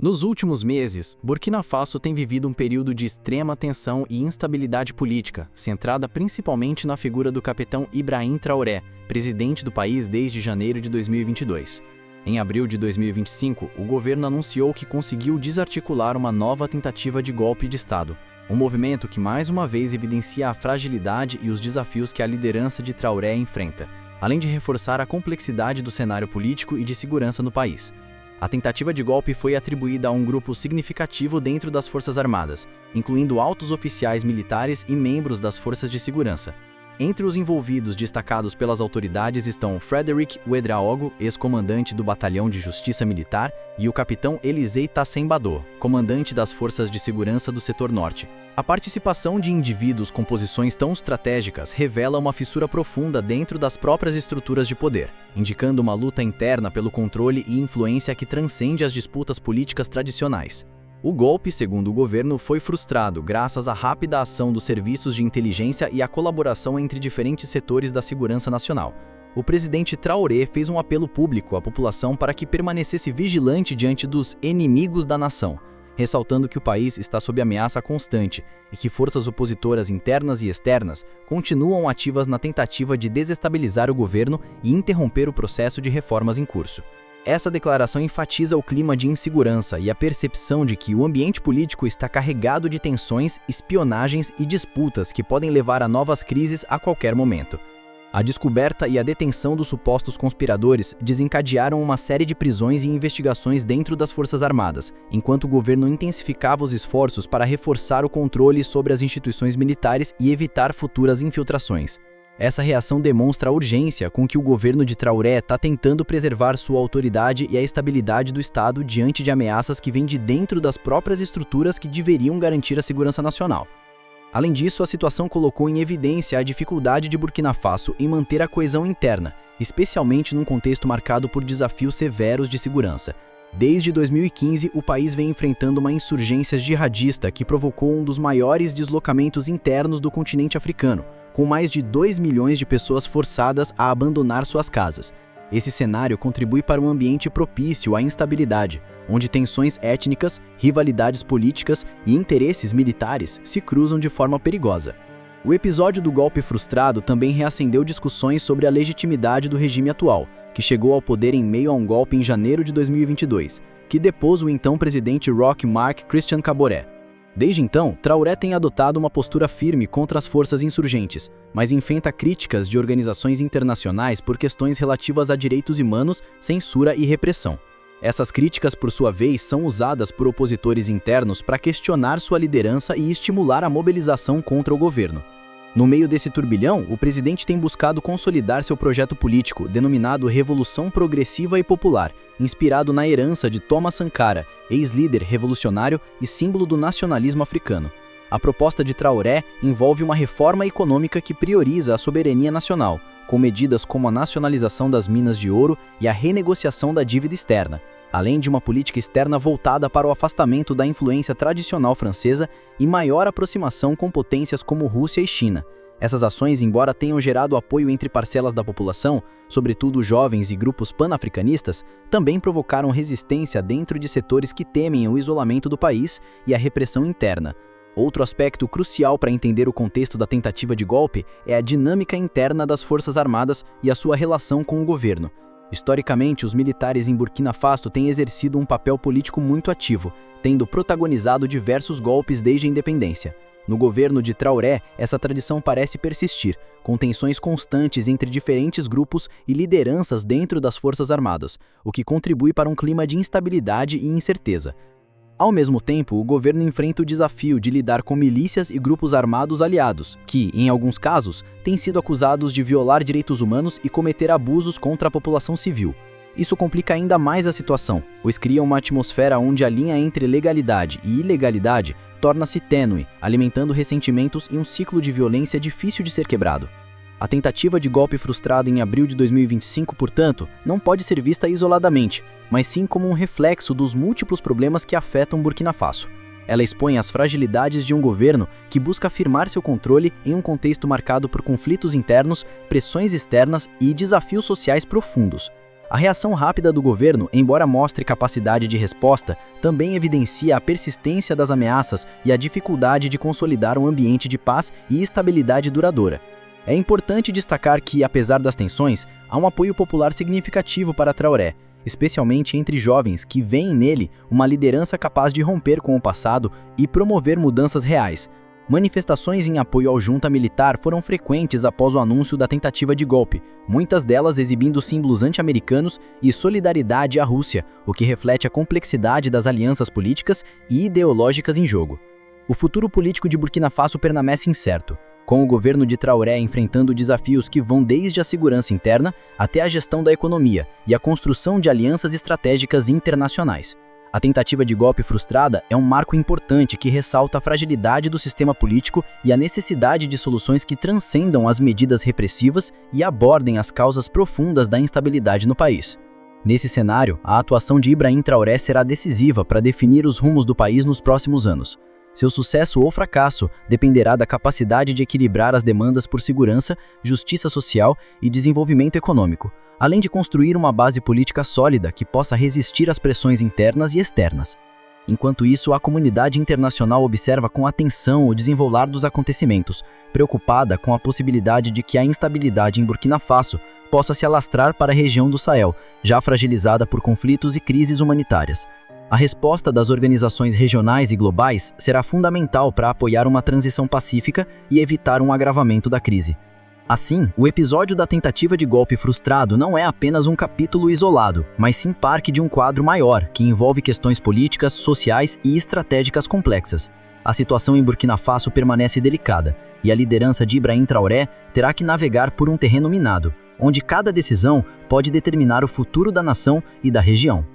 Nos últimos meses, Burkina Faso tem vivido um período de extrema tensão e instabilidade política, centrada principalmente na figura do capitão Ibrahim Traoré, presidente do país desde janeiro de 2022. Em abril de 2025, o governo anunciou que conseguiu desarticular uma nova tentativa de golpe de Estado, um movimento que mais uma vez evidencia a fragilidade e os desafios que a liderança de Traoré enfrenta, além de reforçar a complexidade do cenário político e de segurança no país. A tentativa de golpe foi atribuída a um grupo significativo dentro das Forças Armadas, incluindo altos oficiais militares e membros das forças de segurança. Entre os envolvidos destacados pelas autoridades estão Frederic Ouedraogo, ex-comandante do Batalhão de Justiça Militar, e o capitão Elisei Tassem-Bado, comandante das Forças de Segurança do Setor Norte. A participação de indivíduos com posições tão estratégicas revela uma fissura profunda dentro das próprias estruturas de poder, indicando uma luta interna pelo controle e influência que transcende as disputas políticas tradicionais. O golpe, segundo o governo, foi frustrado graças à rápida ação dos serviços de inteligência e à colaboração entre diferentes setores da segurança nacional. O presidente Traoré fez um apelo público à população para que permanecesse vigilante diante dos inimigos da nação, ressaltando que o país está sob ameaça constante e que forças opositoras internas e externas continuam ativas na tentativa de desestabilizar o governo e interromper o processo de reformas em curso. Essa declaração enfatiza o clima de insegurança e a percepção de que o ambiente político está carregado de tensões, espionagens e disputas que podem levar a novas crises a qualquer momento. A descoberta e a detenção dos supostos conspiradores desencadearam uma série de prisões e investigações dentro das Forças Armadas, enquanto o governo intensificava os esforços para reforçar o controle sobre as instituições militares e evitar futuras infiltrações. Essa reação demonstra a urgência com que o governo de Traoré está tentando preservar sua autoridade e a estabilidade do Estado diante de ameaças que vêm de dentro das próprias estruturas que deveriam garantir a segurança nacional. Além disso, a situação colocou em evidência a dificuldade de Burkina Faso em manter a coesão interna, especialmente num contexto marcado por desafios severos de segurança. Desde 2015, o país vem enfrentando uma insurgência jihadista que provocou um dos maiores deslocamentos internos do continente africano, com mais de 2 milhões de pessoas forçadas a abandonar suas casas. Esse cenário contribui para um ambiente propício à instabilidade, onde tensões étnicas, rivalidades políticas e interesses militares se cruzam de forma perigosa. O episódio do golpe frustrado também reacendeu discussões sobre a legitimidade do regime atual, que chegou ao poder em meio a um golpe em janeiro de 2022, que depôs o então presidente Roch Marc Christian Kaboré. Desde então, Traoré tem adotado uma postura firme contra as forças insurgentes, mas enfrenta críticas de organizações internacionais por questões relativas a direitos humanos, censura e repressão. Essas críticas, por sua vez, são usadas por opositores internos para questionar sua liderança e estimular a mobilização contra o governo. No meio desse turbilhão, o presidente tem buscado consolidar seu projeto político, denominado Revolução Progressiva e Popular, inspirado na herança de Thomas Sankara, ex-líder revolucionário e símbolo do nacionalismo africano. A proposta de Traoré envolve uma reforma econômica que prioriza a soberania nacional, com medidas como a nacionalização das minas de ouro e a renegociação da dívida externa, além de uma política externa voltada para o afastamento da influência tradicional francesa e maior aproximação com potências como Rússia e China. Essas ações, embora tenham gerado apoio entre parcelas da população, sobretudo jovens e grupos panafricanistas, também provocaram resistência dentro de setores que temem o isolamento do país e a repressão interna. Outro aspecto crucial para entender o contexto da tentativa de golpe é a dinâmica interna das Forças Armadas e a sua relação com o governo. Historicamente, os militares em Burkina Faso têm exercido um papel político muito ativo, tendo protagonizado diversos golpes desde a independência. No governo de Traoré, essa tradição parece persistir, com tensões constantes entre diferentes grupos e lideranças dentro das Forças Armadas, o que contribui para um clima de instabilidade e incerteza. Ao mesmo tempo, o governo enfrenta o desafio de lidar com milícias e grupos armados aliados, que, em alguns casos, têm sido acusados de violar direitos humanos e cometer abusos contra a população civil. Isso complica ainda mais a situação, pois cria uma atmosfera onde a linha entre legalidade e ilegalidade torna-se tênue, alimentando ressentimentos e um ciclo de violência difícil de ser quebrado. A tentativa de golpe frustrado em abril de 2025, portanto, não pode ser vista isoladamente, mas sim como um reflexo dos múltiplos problemas que afetam Burkina Faso. Ela expõe as fragilidades de um governo que busca afirmar seu controle em um contexto marcado por conflitos internos, pressões externas e desafios sociais profundos. A reação rápida do governo, embora mostre capacidade de resposta, também evidencia a persistência das ameaças e a dificuldade de consolidar um ambiente de paz e estabilidade duradoura. É importante destacar que, apesar das tensões, há um apoio popular significativo para Traoré, especialmente entre jovens que veem nele uma liderança capaz de romper com o passado e promover mudanças reais. Manifestações em apoio ao junta militar foram frequentes após o anúncio da tentativa de golpe, muitas delas exibindo símbolos anti-americanos e solidariedade à Rússia, o que reflete a complexidade das alianças políticas e ideológicas em jogo. O futuro político de Burkina Faso permanece incerto, com o governo de Traoré enfrentando desafios que vão desde a segurança interna até a gestão da economia e a construção de alianças estratégicas internacionais. A tentativa de golpe frustrada é um marco importante que ressalta a fragilidade do sistema político e a necessidade de soluções que transcendam as medidas repressivas e abordem as causas profundas da instabilidade no país. Nesse cenário, a atuação de Ibrahim Traoré será decisiva para definir os rumos do país nos próximos anos. Seu sucesso ou fracasso dependerá da capacidade de equilibrar as demandas por segurança, justiça social e desenvolvimento econômico, além de construir uma base política sólida que possa resistir às pressões internas e externas. Enquanto isso, a comunidade internacional observa com atenção o desenrolar dos acontecimentos, preocupada com a possibilidade de que a instabilidade em Burkina Faso possa se alastrar para a região do Sahel, já fragilizada por conflitos e crises humanitárias. A resposta das organizações regionais e globais será fundamental para apoiar uma transição pacífica e evitar um agravamento da crise. Assim, o episódio da tentativa de golpe frustrado não é apenas um capítulo isolado, mas sim parte de um quadro maior, que envolve questões políticas, sociais e estratégicas complexas. A situação em Burkina Faso permanece delicada, e a liderança de Ibrahim Traoré terá que navegar por um terreno minado, onde cada decisão pode determinar o futuro da nação e da região.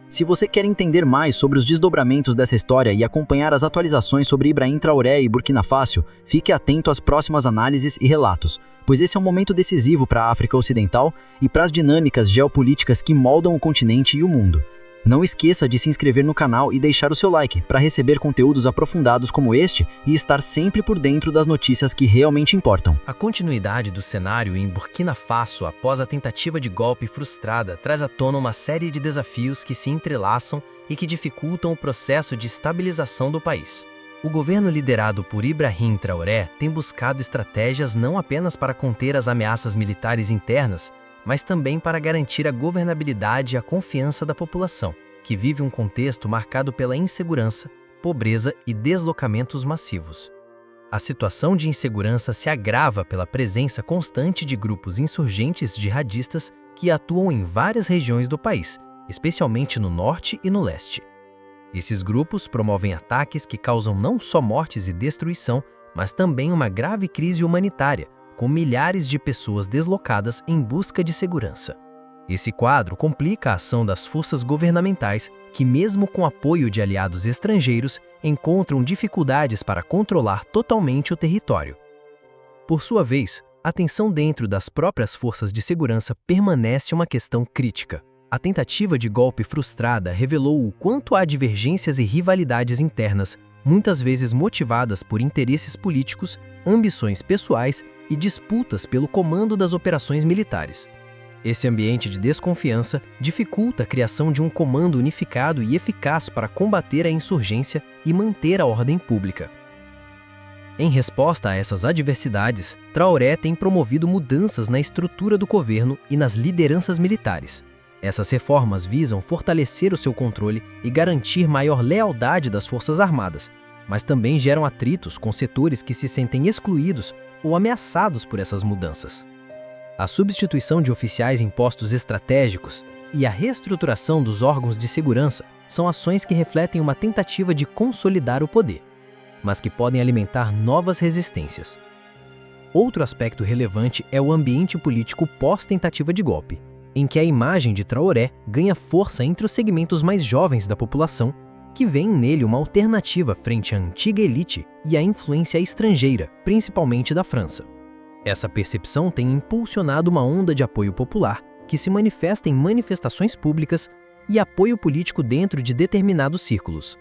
Se você quer entender mais sobre os desdobramentos dessa história e acompanhar as atualizações sobre Ibrahim Traoré e Burkina Faso, fique atento às próximas análises e relatos, pois esse é um momento decisivo para a África Ocidental e para as dinâmicas geopolíticas que moldam o continente e o mundo. Não esqueça de se inscrever no canal e deixar o seu like para receber conteúdos aprofundados como este e estar sempre por dentro das notícias que realmente importam. A continuidade do cenário em Burkina Faso após a tentativa de golpe frustrada traz à tona uma série de desafios que se entrelaçam e que dificultam o processo de estabilização do país. O governo liderado por Ibrahim Traoré tem buscado estratégias não apenas para conter as ameaças militares internas, mas também para garantir a governabilidade e a confiança da população, que vive um contexto marcado pela insegurança, pobreza e deslocamentos massivos. A situação de insegurança se agrava pela presença constante de grupos insurgentes jihadistas que atuam em várias regiões do país, especialmente no norte e no leste. Esses grupos promovem ataques que causam não só mortes e destruição, mas também uma grave crise humanitária, com milhares de pessoas deslocadas em busca de segurança. Esse quadro complica a ação das forças governamentais, que mesmo com apoio de aliados estrangeiros, encontram dificuldades para controlar totalmente o território. Por sua vez, a tensão dentro das próprias forças de segurança permanece uma questão crítica. A tentativa de golpe frustrada revelou o quanto há divergências e rivalidades internas, muitas vezes motivadas por interesses políticos, ambições pessoais e disputas pelo comando das operações militares. Esse ambiente de desconfiança dificulta a criação de um comando unificado e eficaz para combater a insurgência e manter a ordem pública. Em resposta a essas adversidades, Traoré tem promovido mudanças na estrutura do governo e nas lideranças militares. Essas reformas visam fortalecer o seu controle e garantir maior lealdade das Forças Armadas, mas também geram atritos com setores que se sentem excluídos ou ameaçados por essas mudanças. A substituição de oficiais em postos estratégicos e a reestruturação dos órgãos de segurança são ações que refletem uma tentativa de consolidar o poder, mas que podem alimentar novas resistências. Outro aspecto relevante é o ambiente político pós-tentativa de golpe, em que a imagem de Traoré ganha força entre os segmentos mais jovens da população, que veem nele uma alternativa frente à antiga elite e à influência estrangeira, principalmente da França. Essa percepção tem impulsionado uma onda de apoio popular, que se manifesta em manifestações públicas e apoio político dentro de determinados círculos.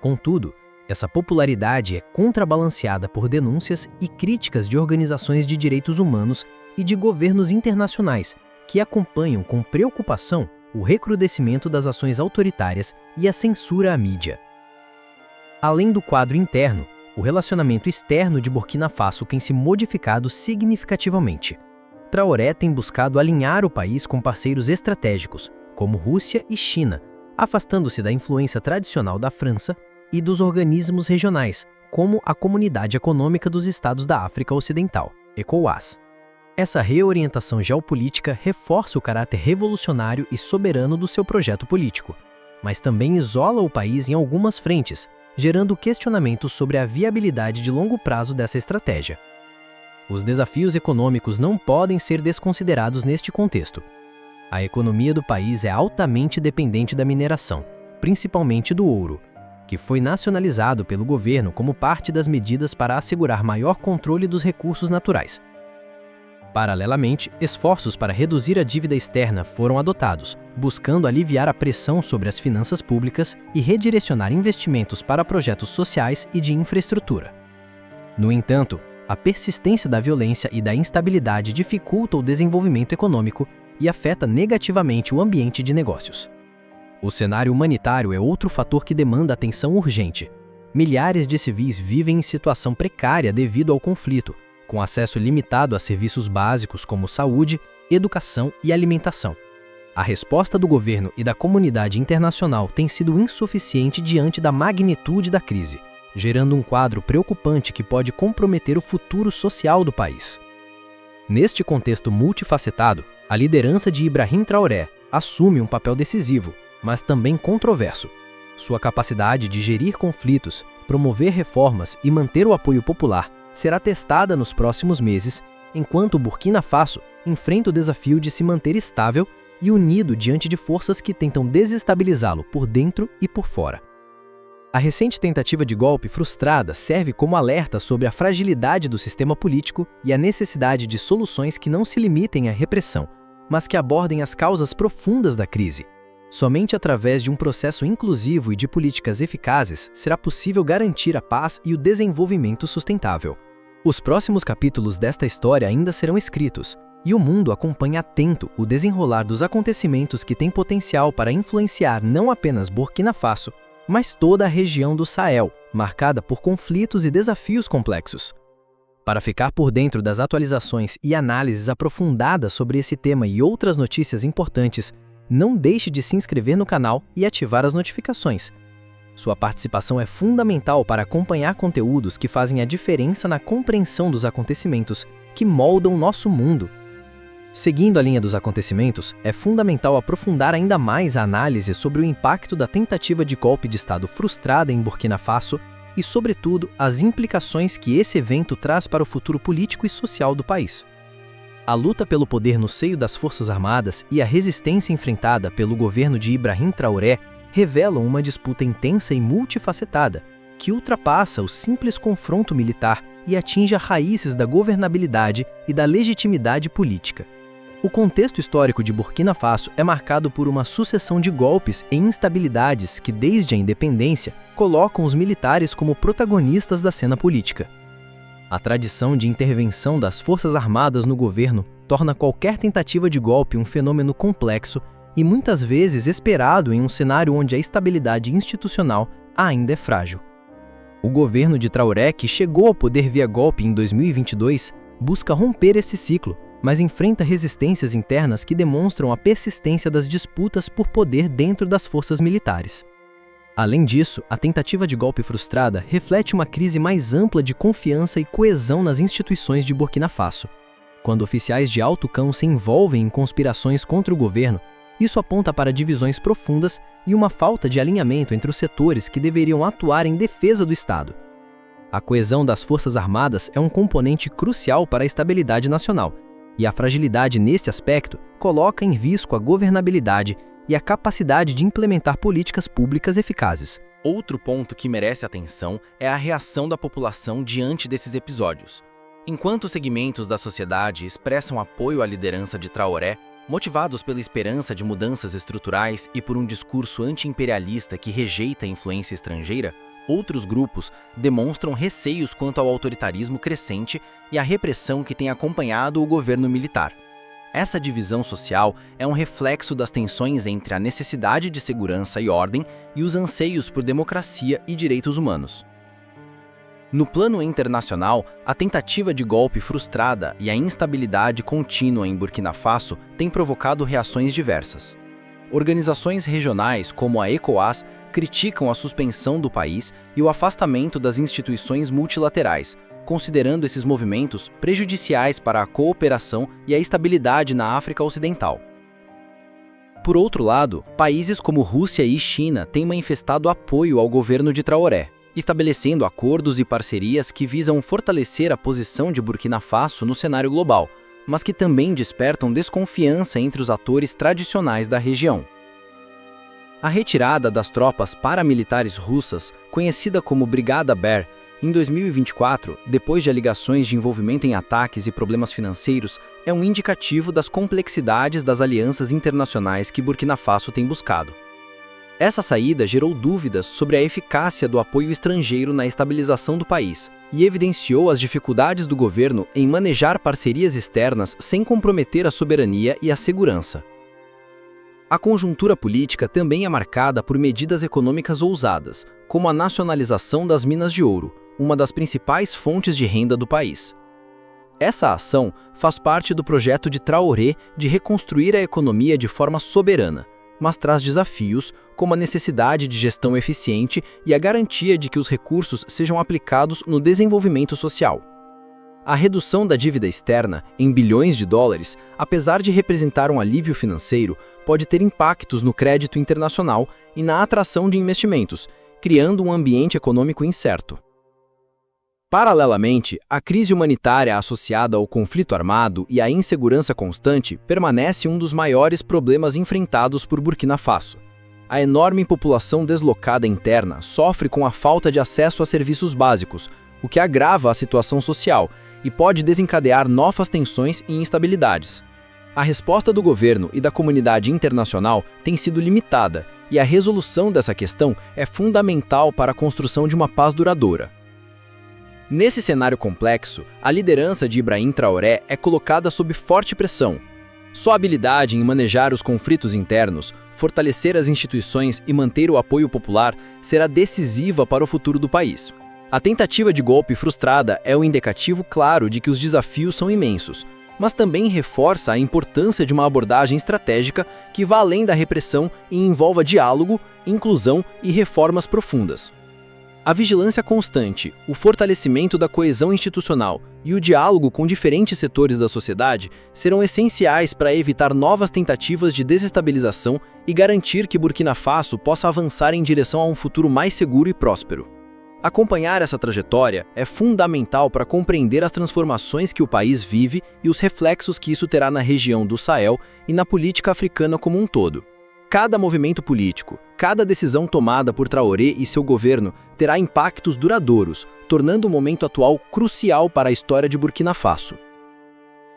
Contudo, essa popularidade é contrabalanceada por denúncias e críticas de organizações de direitos humanos e de governos internacionais, que acompanham com preocupação o recrudescimento das ações autoritárias e a censura à mídia. Além do quadro interno, o relacionamento externo de Burkina Faso tem se modificado significativamente. Traoré tem buscado alinhar o país com parceiros estratégicos, como Rússia e China, afastando-se da influência tradicional da França e dos organismos regionais, como a Comunidade Econômica dos Estados da África Ocidental, ECOWAS. Essa reorientação geopolítica reforça o caráter revolucionário e soberano do seu projeto político, mas também isola o país em algumas frentes, gerando questionamentos sobre a viabilidade de longo prazo dessa estratégia. Os desafios econômicos não podem ser desconsiderados neste contexto. A economia do país é altamente dependente da mineração, principalmente do ouro, que foi nacionalizado pelo governo como parte das medidas para assegurar maior controle dos recursos naturais. Paralelamente, esforços para reduzir a dívida externa foram adotados, buscando aliviar a pressão sobre as finanças públicas e redirecionar investimentos para projetos sociais e de infraestrutura. No entanto, a persistência da violência e da instabilidade dificulta o desenvolvimento econômico e afeta negativamente o ambiente de negócios. O cenário humanitário é outro fator que demanda atenção urgente. Milhares de civis vivem em situação precária devido ao conflito, com acesso limitado a serviços básicos como saúde, educação e alimentação. A resposta do governo e da comunidade internacional tem sido insuficiente diante da magnitude da crise, gerando um quadro preocupante que pode comprometer o futuro social do país. Neste contexto multifacetado, a liderança de Ibrahim Traoré assume um papel decisivo, mas também controverso. Sua capacidade de gerir conflitos, promover reformas e manter o apoio popular será testada nos próximos meses, enquanto Burkina Faso enfrenta o desafio de se manter estável e unido diante de forças que tentam desestabilizá-lo por dentro e por fora. A recente tentativa de golpe frustrada serve como alerta sobre a fragilidade do sistema político e a necessidade de soluções que não se limitem à repressão, mas que abordem as causas profundas da crise. Somente através de um processo inclusivo e de políticas eficazes será possível garantir a paz e o desenvolvimento sustentável. Os próximos capítulos desta história ainda serão escritos, e o mundo acompanha atento o desenrolar dos acontecimentos que têm potencial para influenciar não apenas Burkina Faso, mas toda a região do Sahel, marcada por conflitos e desafios complexos. Para ficar por dentro das atualizações e análises aprofundadas sobre esse tema e outras notícias importantes, não deixe de se inscrever no canal e ativar as notificações. Sua participação é fundamental para acompanhar conteúdos que fazem a diferença na compreensão dos acontecimentos que moldam nosso mundo. Seguindo a linha dos acontecimentos, é fundamental aprofundar ainda mais a análise sobre o impacto da tentativa de golpe de Estado frustrada em Burkina Faso e, sobretudo, as implicações que esse evento traz para o futuro político e social do país. A luta pelo poder no seio das Forças Armadas e a resistência enfrentada pelo governo de Ibrahim Traoré revelam uma disputa intensa e multifacetada, que ultrapassa o simples confronto militar e atinge as raízes da governabilidade e da legitimidade política. O contexto histórico de Burkina Faso é marcado por uma sucessão de golpes e instabilidades que, desde a independência, colocam os militares como protagonistas da cena política. A tradição de intervenção das Forças Armadas no governo torna qualquer tentativa de golpe um fenômeno complexo e muitas vezes esperado em um cenário onde a estabilidade institucional ainda é frágil. O governo de Traoré, que chegou ao poder via golpe em 2022, busca romper esse ciclo, mas enfrenta resistências internas que demonstram a persistência das disputas por poder dentro das forças militares. Além disso, a tentativa de golpe frustrada reflete uma crise mais ampla de confiança e coesão nas instituições de Burkina Faso. Quando oficiais de alto cão se envolvem em conspirações contra o governo, isso aponta para divisões profundas e uma falta de alinhamento entre os setores que deveriam atuar em defesa do Estado. A coesão das Forças Armadas é um componente crucial para a estabilidade nacional, e a fragilidade neste aspecto coloca em risco a governabilidade e a capacidade de implementar políticas públicas eficazes. Outro ponto que merece atenção é a reação da população diante desses episódios. Enquanto segmentos da sociedade expressam apoio à liderança de Traoré, motivados pela esperança de mudanças estruturais e por um discurso anti-imperialista que rejeita a influência estrangeira, outros grupos demonstram receios quanto ao autoritarismo crescente e à repressão que tem acompanhado o governo militar. Essa divisão social é um reflexo das tensões entre a necessidade de segurança e ordem e os anseios por democracia e direitos humanos. No plano internacional, a tentativa de golpe frustrada e a instabilidade contínua em Burkina Faso têm provocado reações diversas. Organizações regionais como a ECOWAS criticam a suspensão do país e o afastamento das instituições multilaterais, considerando esses movimentos prejudiciais para a cooperação e a estabilidade na África Ocidental. Por outro lado, países como Rússia e China têm manifestado apoio ao governo de Traoré, estabelecendo acordos e parcerias que visam fortalecer a posição de Burkina Faso no cenário global, mas que também despertam desconfiança entre os atores tradicionais da região. A retirada das tropas paramilitares russas, conhecida como Brigada Bear, em 2024, depois de alegações de envolvimento em ataques e problemas financeiros, é um indicativo das complexidades das alianças internacionais que Burkina Faso tem buscado. Essa saída gerou dúvidas sobre a eficácia do apoio estrangeiro na estabilização do país e evidenciou as dificuldades do governo em manejar parcerias externas sem comprometer a soberania e a segurança. A conjuntura política também é marcada por medidas econômicas ousadas, como a nacionalização das minas de ouro, uma das principais fontes de renda do país. Essa ação faz parte do projeto de Traoré de reconstruir a economia de forma soberana, mas traz desafios como a necessidade de gestão eficiente e a garantia de que os recursos sejam aplicados no desenvolvimento social. A redução da dívida externa em bilhões de dólares, apesar de representar um alívio financeiro, pode ter impactos no crédito internacional e na atração de investimentos, criando um ambiente econômico incerto. Paralelamente, a crise humanitária associada ao conflito armado e à insegurança constante permanece um dos maiores problemas enfrentados por Burkina Faso. A enorme população deslocada interna sofre com a falta de acesso a serviços básicos, o que agrava a situação social e pode desencadear novas tensões e instabilidades. A resposta do governo e da comunidade internacional tem sido limitada, e a resolução dessa questão é fundamental para a construção de uma paz duradoura. Nesse cenário complexo, a liderança de Ibrahim Traoré é colocada sob forte pressão. Sua habilidade em manejar os conflitos internos, fortalecer as instituições e manter o apoio popular será decisiva para o futuro do país. A tentativa de golpe frustrada é um indicativo claro de que os desafios são imensos, mas também reforça a importância de uma abordagem estratégica que vá além da repressão e envolva diálogo, inclusão e reformas profundas. A vigilância constante, o fortalecimento da coesão institucional e o diálogo com diferentes setores da sociedade serão essenciais para evitar novas tentativas de desestabilização e garantir que Burkina Faso possa avançar em direção a um futuro mais seguro e próspero. Acompanhar essa trajetória é fundamental para compreender as transformações que o país vive e os reflexos que isso terá na região do Sahel e na política africana como um todo. Cada movimento político, cada decisão tomada por Traoré e seu governo terá impactos duradouros, tornando o momento atual crucial para a história de Burkina Faso.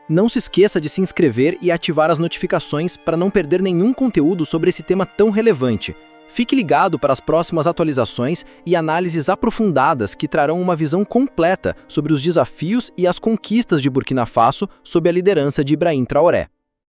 Não se esqueça de se inscrever e ativar as notificações para não perder nenhum conteúdo sobre esse tema tão relevante. Fique ligado para as próximas atualizações e análises aprofundadas que trarão uma visão completa sobre os desafios e as conquistas de Burkina Faso sob a liderança de Ibrahim Traoré.